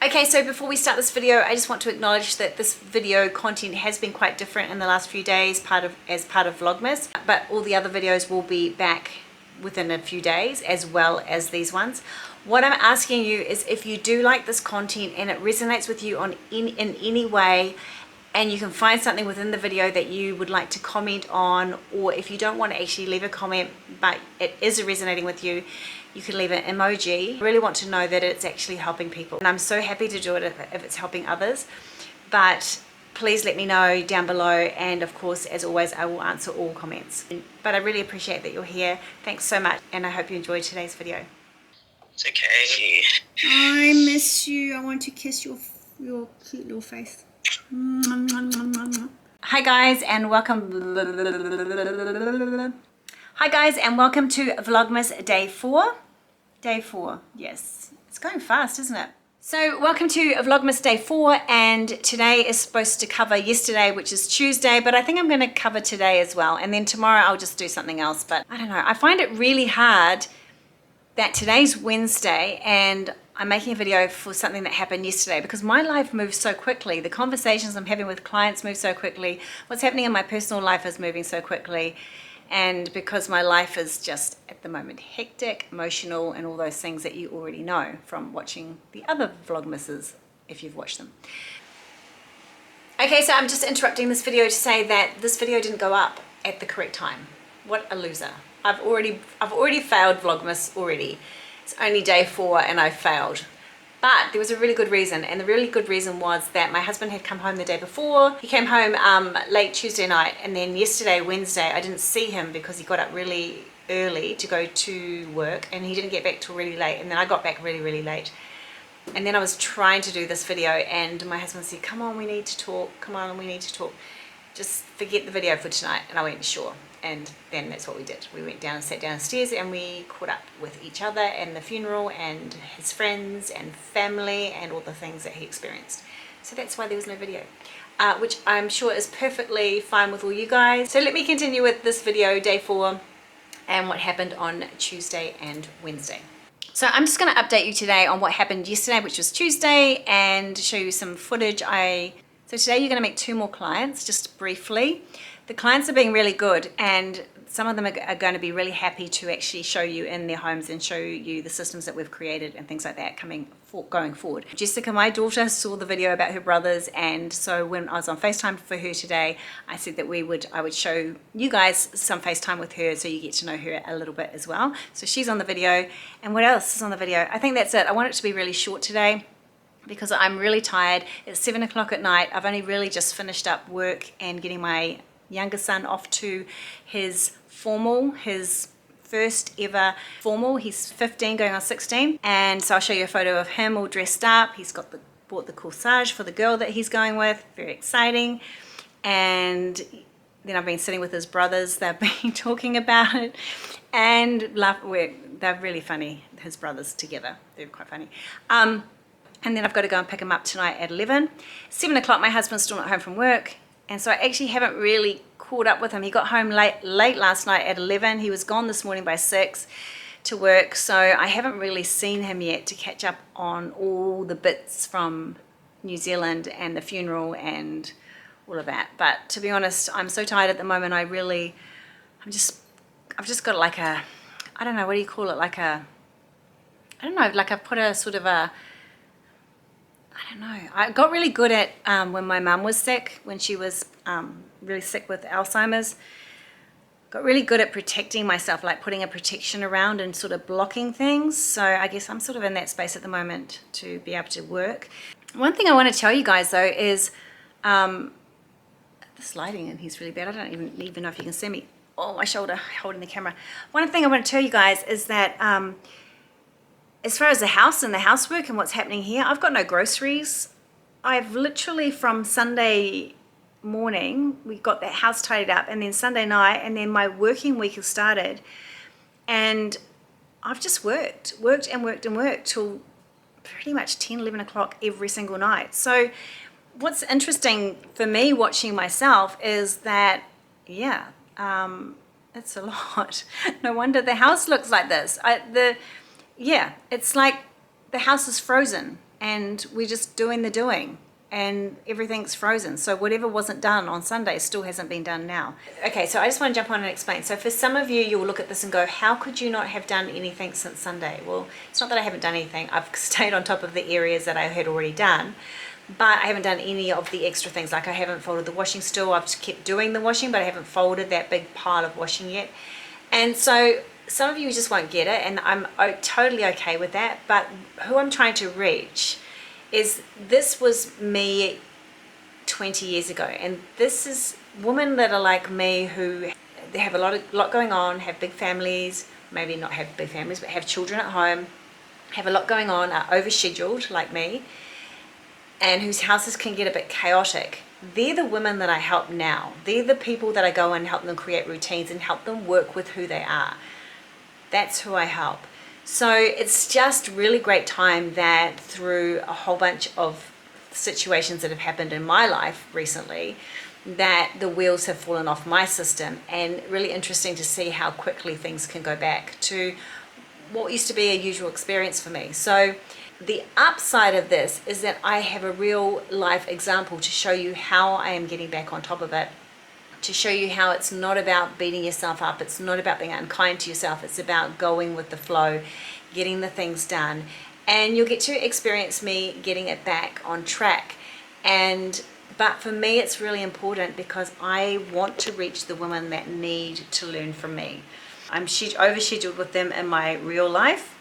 Okay, so before we start this video, I just want to acknowledge that this video content has been quite different in the last few days, as part of Vlogmas, but all the other videos will be back within a few days, as well as these ones. What I'm asking you is, if you do like this content and it resonates with you in any way, and you can find something within the video that you would like to comment on, or if you don't want to actually leave a comment but it is resonating with you, you can leave an emoji. I really want to know that it's actually helping people, and I'm so happy to do it if it's helping others. But please let me know down below, and of course, as always, I will answer all comments. But I really appreciate that you're here. Thanks so much, and I hope you enjoyed today's video. It's okay. I miss you. I want to kiss your cute little face. Hi guys, and welcome. Hi guys, and welcome to Vlogmas Day 4. Day 4, yes. It's going fast, isn't it? So welcome to Vlogmas Day 4, and today is supposed to cover yesterday, which is Tuesday, but I think I'm going to cover today as well, and then tomorrow I'll just do something else. But I don't know, I find it really hard that today's Wednesday and I'm making a video for something that happened yesterday, because my life moves so quickly. The conversations I'm having with clients move so quickly. What's happening in my personal life is moving so quickly. And because my life is just at the moment hectic, emotional, and all those things that you already know from watching the other Vlogmases, if you've watched them. Okay, so I'm just interrupting this video to say that this video didn't go up at the correct time. What a loser. I've already failed Vlogmas already. It's only day 4 and I failed. But there was a really good reason, and the really good reason was that my husband had come home the day before. He came home late Tuesday night, and then yesterday, Wednesday, I didn't see him because he got up really early to go to work, and he didn't get back till really late, and then I got back really, really late. And then I was trying to do this video, and my husband said, come on, we need to talk, come on, we need to talk. Just forget the video for tonight. And I went, sure. And then that's what we did. We went down and sat downstairs, and we caught up with each other and the funeral and his friends and family and all the things that he experienced. So that's why there was no video, which I'm sure is perfectly fine with all you guys. So let me continue with this video, day 4, and what happened on Tuesday and Wednesday. So I'm just going to update you today on what happened yesterday, which was Tuesday, and show you some footage. So today you're going to meet 2 more clients, just briefly. The clients are being really good, and some of them are going to be really happy to actually show you in their homes and show you the systems that we've created and things like that going forward. Jessica, my daughter, saw the video about her brothers, and so when I was on FaceTime for her today, I said that I would show you guys some FaceTime with her so you get to know her a little bit as well. So she's on the video, and what else is on the video? I think that's it. I want it to be really short today, because I'm really tired. It's 7 o'clock at night. I've only really just finished up work and getting my younger son off to his formal, his first ever formal. He's 15 going on 16, and so I'll show you a photo of him all dressed up. He's bought the corsage for the girl that he's going with, very exciting. And then I've been sitting with his brothers. They've been talking about it and they're really funny, his brothers together. They're quite funny. And then I've got to go and pick him up tonight at 11. 7 o'clock, my husband's still not home from work, and so I actually haven't really caught up with him. He got home late last night at 11. He was gone this morning by 6 to work, so I haven't really seen him yet to catch up on all the bits from New Zealand and the funeral and all of that. But to be honest, I'm so tired at the moment. I've just got like a, I don't know, what do you call it? Like I've put a sort of a, I don't know. I got really good at when my mum was sick, when she was really sick with Alzheimer's. Got really good at protecting myself, like putting a protection around and sort of blocking things. So I guess I'm sort of in that space at the moment to be able to work. One thing I want to tell you guys though is the lighting in here's really bad. I don't even know if you can see me. Oh, my shoulder holding the camera. One thing I want to tell you guys is that as far as the house and the housework and what's happening here, I've got no groceries. I've literally, from Sunday morning, we got the house tidied up, and then Sunday night, and then my working week has started, and I've just worked till pretty much 10, 11 o'clock every single night. So what's interesting for me watching myself is that, yeah, it's a lot. No wonder the house looks like this. Yeah, it's like the house is frozen. and we're just doing the doing. And everything's frozen. So whatever wasn't done on Sunday still hasn't been done now. Okay, so I just want to jump on and explain. So for some of you, you'll look at this and go, how could you not have done anything since Sunday? Well, it's not that I haven't done anything. I've stayed on top of the areas that I had already done, but I haven't done any of the extra things. Like I haven't folded the washing stool. I've just kept doing the washing, but I haven't folded that big pile of washing yet. And so some of you just won't get it, and I'm totally okay with that. But who I'm trying to reach is, this was me 20 years ago, and this is women that are like me, who they have a lot going on, have big families, maybe not have big families, but have children at home, have a lot going on, are overscheduled like me, and whose houses can get a bit chaotic. They're the women that I help now. They're the people that I go and help them create routines and help them work with who they are. That's who I help. So it's just really great time that through a whole bunch of situations that have happened in my life recently, that the wheels have fallen off my system, and really interesting to see how quickly things can go back to what used to be a usual experience for me. So the upside of this is that I have a real life example to show you how I am getting back on top of it, to show you how it's not about beating yourself up, it's not about being unkind to yourself, it's about going with the flow, getting the things done, and you'll get to experience me getting it back on track. But for me it's really important because I want to reach the women that need to learn from me. I'm overscheduled with them in my real life,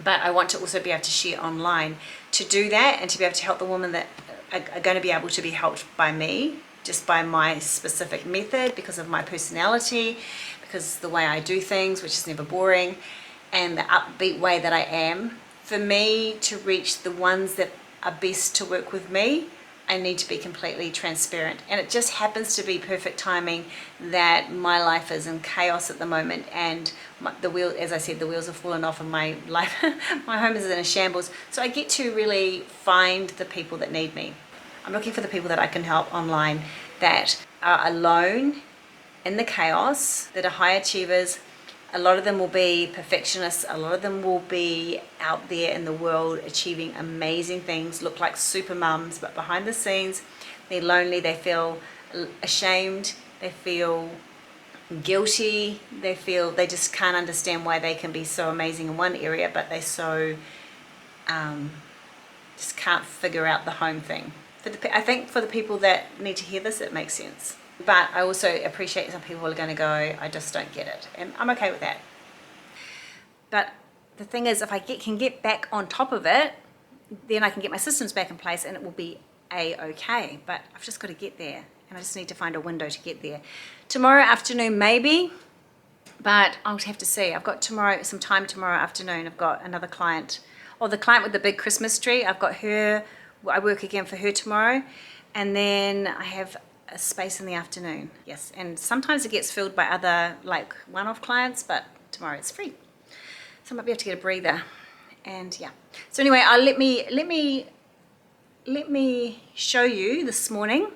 but I want to also be able to share online. To do that and to be able to help the women that are going to be able to be helped by me, just by my specific method, because of my personality, because the way I do things, which is never boring, and the upbeat way that I am. For me to reach the ones that are best to work with me, I need to be completely transparent. And it just happens to be perfect timing that my life is in chaos at the moment, and as I said, the wheels have fallen off in my life. My home is in a shambles. So I get to really find the people that need me. I'm looking for the people that I can help online that are alone in the chaos, that are high achievers. A lot of them will be perfectionists. A lot of them will be out there in the world achieving amazing things, look like super mums, but behind the scenes, they're lonely, they feel ashamed, they feel guilty, they just can't understand why they can be so amazing in one area, but they so just can't figure out the home thing. I think for the people that need to hear this, it makes sense. But I also appreciate some people are going to go, I just don't get it. And I'm okay with that. But the thing is, if I can get back on top of it, then I can get my systems back in place and it will be a-okay. But I've just got to get there. And I just need to find a window to get there. Tomorrow afternoon, maybe. But I'll have to see. I've got some time tomorrow afternoon. I've got another client. Or the client with the big Christmas tree. I've got her. I work again for her tomorrow. And then I have a space in the afternoon. Yes, and sometimes it gets filled by other like one-off clients, but tomorrow it's free. So I might be able to get a breather. And yeah. So anyway, let me show you this morning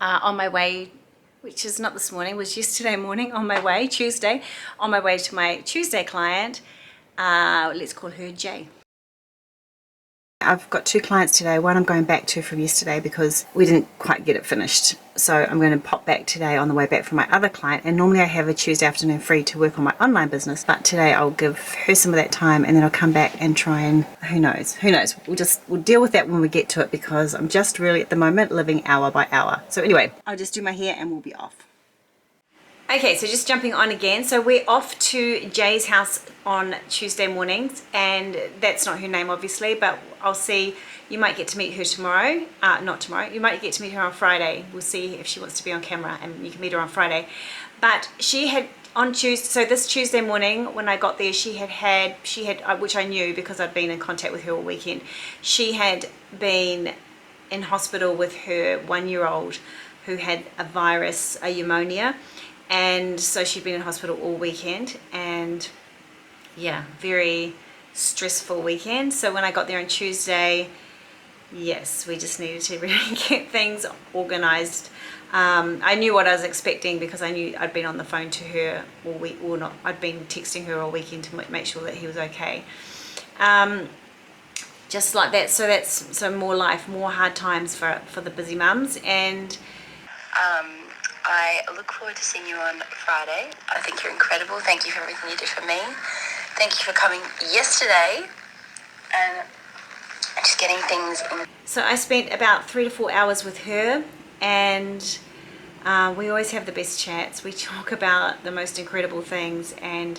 on my way, which is not this morning, was yesterday morning on my way, Tuesday, on my way to my Tuesday client. Let's call her Jay. I've got two clients today. One I'm going back to from yesterday because we didn't quite get it finished. So I'm going to pop back today on the way back from my other client. And normally I have a Tuesday afternoon free to work on my online business. But today I'll give her some of that time and then I'll come back and try and who knows. We'll deal with that when we get to it because I'm just really at the moment living hour by hour. So anyway, I'll just do my hair and we'll be off. Okay, so just jumping on again. So we're off to Jay's house on Tuesday mornings, and that's not her name obviously, but I'll see. You might get to meet her tomorrow. Not tomorrow. You might get to meet her on Friday. We'll see if she wants to be on camera, and you can meet her on Friday. But she had on Tuesday. So this Tuesday morning when I got there, she had which I knew because I'd been in contact with her all weekend. She had been in hospital with her 1-year-old who had a virus, a pneumonia. And so she'd been in hospital all weekend, and yeah, very stressful weekend. So when I got there on Tuesday, yes, we just needed to really get things organized. I knew what I was expecting because I knew I'd been on the phone to her all week, or not, I'd been texting her all weekend to make sure that he was okay. just like that. So that's more life, more hard times for the busy mums. And I look forward to seeing you on Friday. I think you're incredible. Thank you for everything you did for me. Thank you for coming yesterday and just getting things in. So I spent about 3 to 4 hours with her, and we always have the best chats. We talk about the most incredible things, and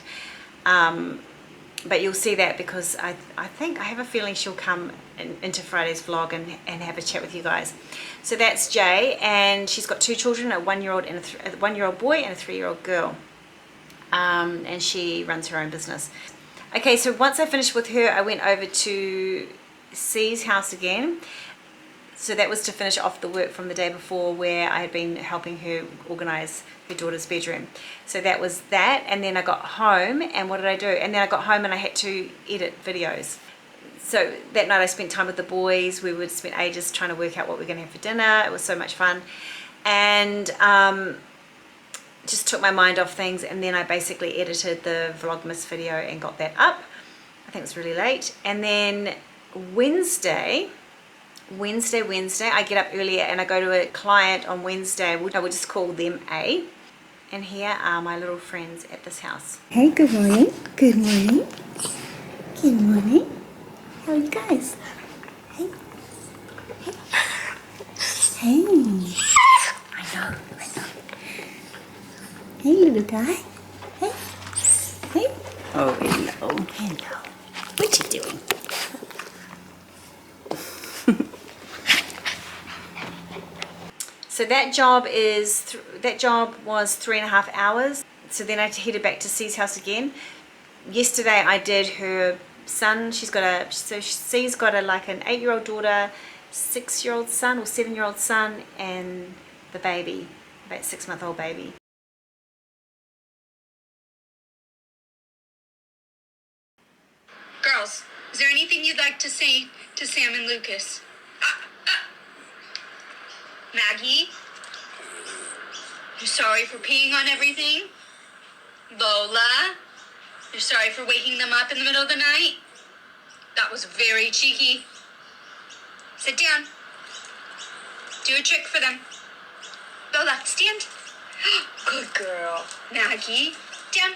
but you'll see that because I have a feeling she'll come into Friday's vlog and have a chat with you guys. So that's Jay, and she's got 2 children, a 1-year-old and a 1-year-old boy and a 3-year-old girl, and she runs her own business. Okay, so once I finished with her, I went over to C's house again. So that was to finish off the work from the day before, where I had been helping her organize her daughter's bedroom. So that was that, and then I got home, and what did I do? And then I got home and I had to edit videos. So that night I spent time with the boys. We would spend ages trying to work out what we're going to have for dinner. It was so much fun, and just took my mind off things. And then I basically edited the Vlogmas video and got that up. I think it was really late. And then Wednesday, I get up earlier and I go to a client on Wednesday. I would just call them A. And here are my little friends at this house. Hey, good morning. Good morning. Good morning. How are you guys? Hey. Hey. Hey. I know. Hey, little guy. Hey. Hey. Oh, hello. Hello. What you doing? So that job was 3.5 hours. So then I headed back to C's house again. Yesterday I did her son. C's got an 8-year-old daughter, 6-year-old son or 7-year-old son, and the baby, about 6-month-old baby. Girls, is there anything you'd like to say to Sam and Lucas? Maggie? You're sorry for peeing on everything? Lola? You're sorry for waking them up in the middle of the night? That was very cheeky. Sit down. Do a trick for them. Lola, stand. Good girl. Maggie, down.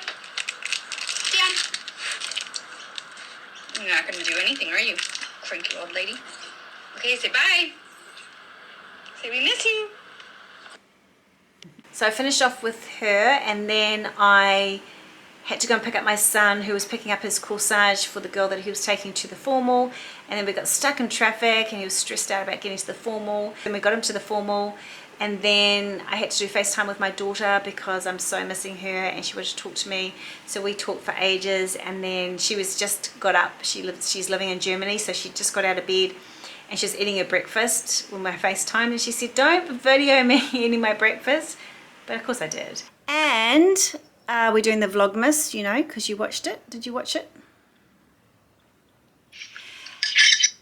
Down. You're not going to do anything, are you, cranky old lady? Okay, say bye. Say we miss you. So I finished off with her, and then I had to go and pick up my son, who was picking up his corsage for the girl that he was taking to the formal. And then we got stuck in traffic and he was stressed out about getting to the formal. Then we got him to the formal, and then I had to do FaceTime with my daughter because I'm so missing her and she wanted to talk to me. So we talked for ages, and then she was just got up. She's living in Germany, so she just got out of bed and she was eating her breakfast when I FaceTimed, and she said, "Don't video me eating my breakfast." But of course I did. And we're doing the Vlogmas, you know, because you watched it. Did you watch it?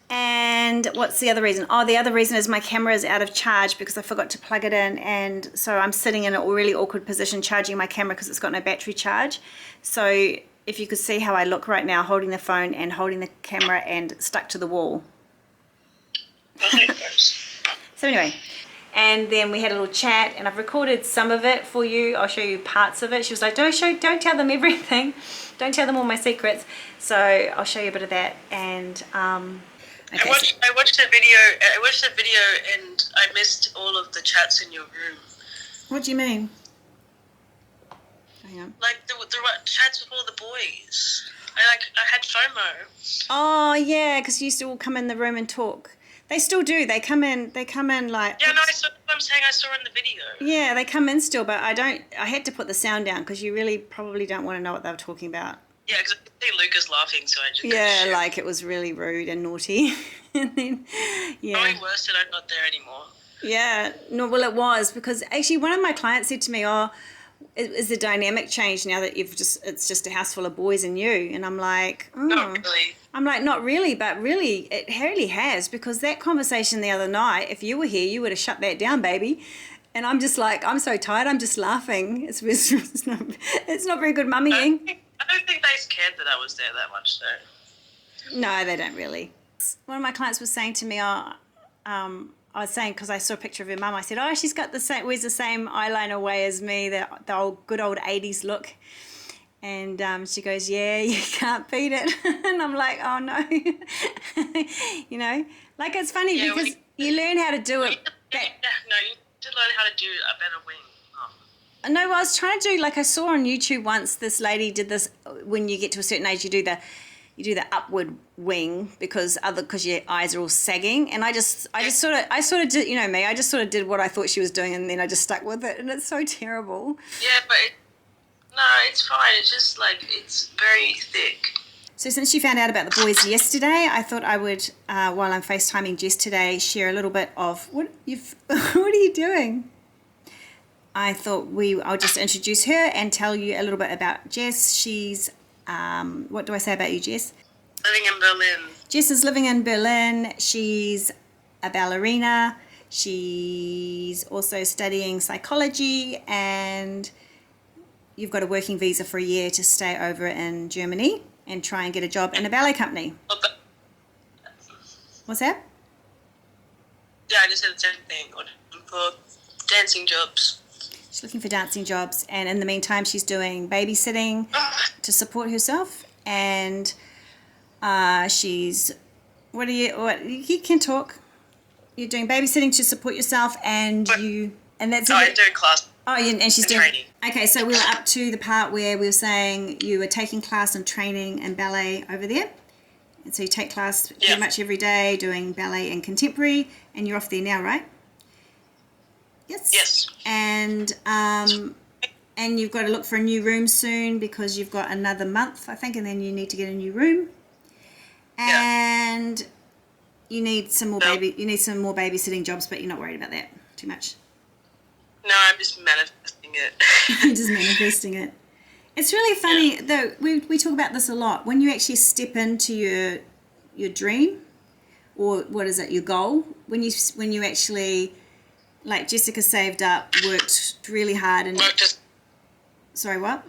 And what's the other reason? Oh, the other reason is my camera is out of charge because I forgot to plug it in, and so I'm sitting in a really awkward position charging my camera because it's got no battery charge. So if you could see how I look right now, holding the phone and holding the camera and stuck to the wall. So anyway, and then we had a little chat, and I've recorded some of it for you. I'll show you parts of it. She was like, don't tell them everything. Don't tell them all my secrets. So I'll show you a bit of that. And okay, I watched the video and I missed all of the chats in your room. What do you mean? Hang on. Like the chats with all the boys. I had FOMO. Oh yeah, because you used to all come in the room and talk. They still do. They come in like. Yeah, no, I'm saying I saw in the video. Yeah, they come in still, but I had to put the sound down because you really probably don't want to know what they were talking about. Yeah, because I could see Lucas laughing, so I just... Yeah, like it was really rude and naughty. And then, yeah. Probably worse that I'm not there anymore. Yeah, no, well it was, because actually one of my clients said to me, "Oh, is the dynamic changed now that it's just a house full of boys and you?" And I'm like, oh. Not really. I'm like, not really, but really, it really has, because that conversation the other night, if you were here, you would have shut that down, baby. And I'm just like, I'm so tired, I'm just laughing. It's not very good mummying. I don't think they cared that I was there that much, though. No, they don't really. One of my clients was saying to me, I was saying, because I saw a picture of her mum, I said, oh, she's got the same, wears the same eyeliner way as me, the good old 80s look. And she goes, yeah, you can't beat it. And I'm like, oh no. You know, like it's funny because you learn how to do it. No, you need to learn how to do a better wing. No, I was trying to do, like I saw on YouTube once, this lady did this, when you get to a certain age, you do the upward wing because your eyes are all sagging, and I sort of did, you know me, I just sort of did what I thought she was doing, and then I just stuck with it, and it's so terrible. Yeah, but no, it's fine. It's just like it's very thick. So since you found out about the boys yesterday, I thought I would, while I'm FaceTiming Jess today, share a little bit of what are you doing? I thought I'll just introduce her and tell you a little bit about Jess. She's, what do I say about you, Jess? Living in Berlin. Jess is living in Berlin. She's a ballerina. She's also studying psychology, and you've got a working visa for a year to stay over in Germany and try and get a job in a ballet company. What's that? Yeah, I just said the same thing. For dancing jobs. She's looking for dancing jobs, and in the meantime she's doing babysitting to support herself, and she's you can talk. You're doing babysitting to support yourself, and that's I'm doing class. Oh, and she's doing training. Okay, so we were up to the part where we were saying you were taking class and training and ballet over there. And so you take class pretty much every day doing ballet and contemporary, and you're off there now, right? Yes. And you've got to look for a new room soon because you've got another month, I think, and then you need to get a new room. And you need some more babysitting jobs, but you're not worried about that too much. No, I'm just manifesting it. Just manifesting it. It's really funny though. We talk about this a lot. When you actually step into your dream, or what is it, your goal? When you actually, like Jessica saved up, worked really hard, and sorry, what?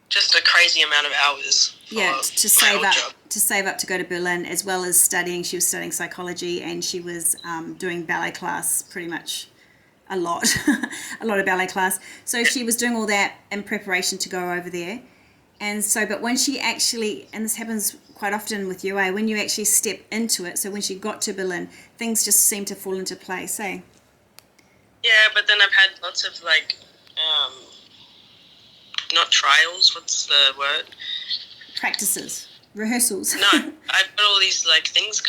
Just a crazy amount of hours. To save up to go to Berlin, as well as studying. She was studying psychology, and she was doing ballet class pretty much a lot of ballet class. So she was doing all that in preparation to go over there. And so, but when she actually, and this happens quite often with UA, when you actually step into it, so when she got to Berlin, things just seem to fall into place, eh? Yeah, but then I've had lots of not trials, what's the word? Practices, rehearsals. No, I've got all these things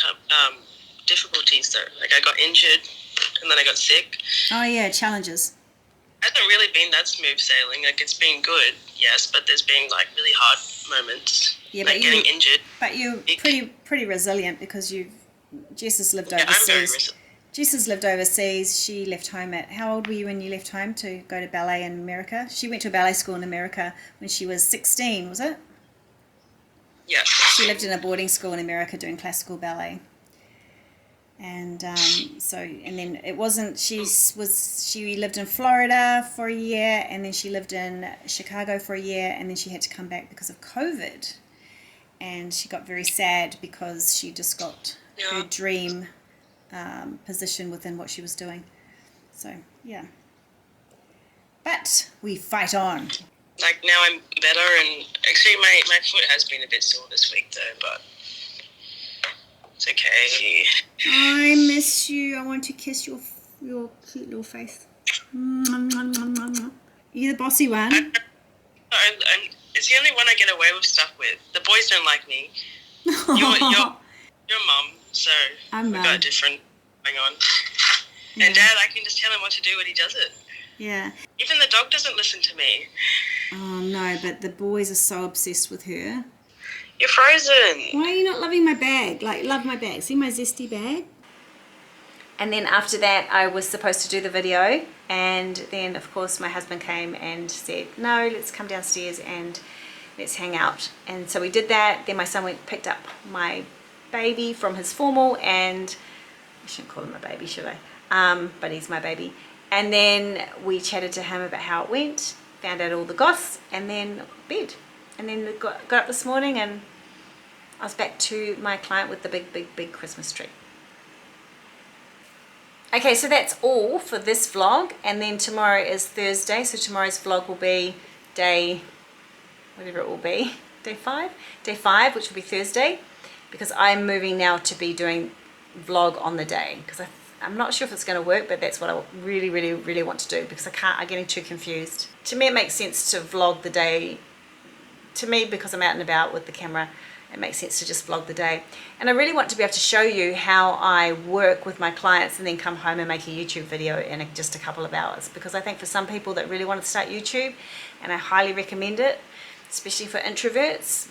difficulties though. Like I got injured and then I got sick. Oh yeah, challenges. It hasn't really been that smooth sailing. Like it's been good, yes, but there's been really hard moments. Yeah, like getting injured. But you're pretty resilient because Jess has lived overseas. I'm very resilient. Jess has lived overseas. She left home how old were you when you left home to go to ballet in America? She went to a ballet school in America when she was 16, was it? Yeah. She lived in a boarding school in America doing classical ballet. And then it wasn't, she lived in Florida for a year, and then she lived in Chicago for a year, and then she had to come back because of COVID. And she got very sad because she just got her dream position within what she was doing. So, yeah. But we fight on. Like now I'm better, and actually my foot has been a bit sore this week though, but it's okay. I miss you. I want to kiss your cute little face. You're the bossy one. It's the only one I get away with stuff with. The boys don't like me. You're mum, so we've got a different going on. Yeah. And Dad, I can just tell him what to do when he does it. Yeah. Even the dog doesn't listen to me. Oh no, but the boys are so obsessed with her. You're frozen. Why are you not loving my bag? Love my bag. See my Zesty bag? And then after that, I was supposed to do the video. And then, of course, my husband came and said, no, let's come downstairs and let's hang out. And so we did that. Then my son picked up my baby from his formal. And I shouldn't call him a baby, should I? But he's my baby. And then we chatted to him about how it went, found out all the goss, and then bed. And then got up this morning, and I was back to my client with the big Christmas tree. Okay, so that's all for this vlog, and then tomorrow is Thursday, so tomorrow's vlog will be day, whatever it will be, day 5, which will be Thursday, because I'm moving now to be doing vlog on the day, because I'm not sure if it's going to work, but that's what I really want to do, because I'm getting too confused. To me, it makes sense to vlog the day. To me, because I'm out and about with the camera, it makes sense to just vlog the day. And I really want to be able to show you how I work with my clients and then come home and make a YouTube video in just a couple of hours, because I think for some people that really want to start YouTube, and I highly recommend it, especially for introverts,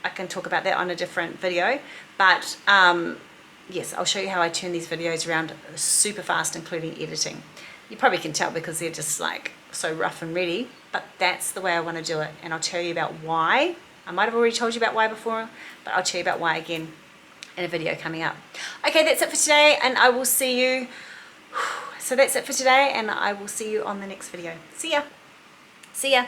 I can talk about that on a different video, but yes, I'll show you how I turn these videos around super fast, including editing. You probably can tell because they're just like so rough and ready, but that's the way I want to do it, and I'll tell you about why. I might have already told you about why before, but I'll tell you about why again in a video coming up. Okay, that's it for today, and I will see you. So that's it for today, and I will see you on the next video. See ya. See ya.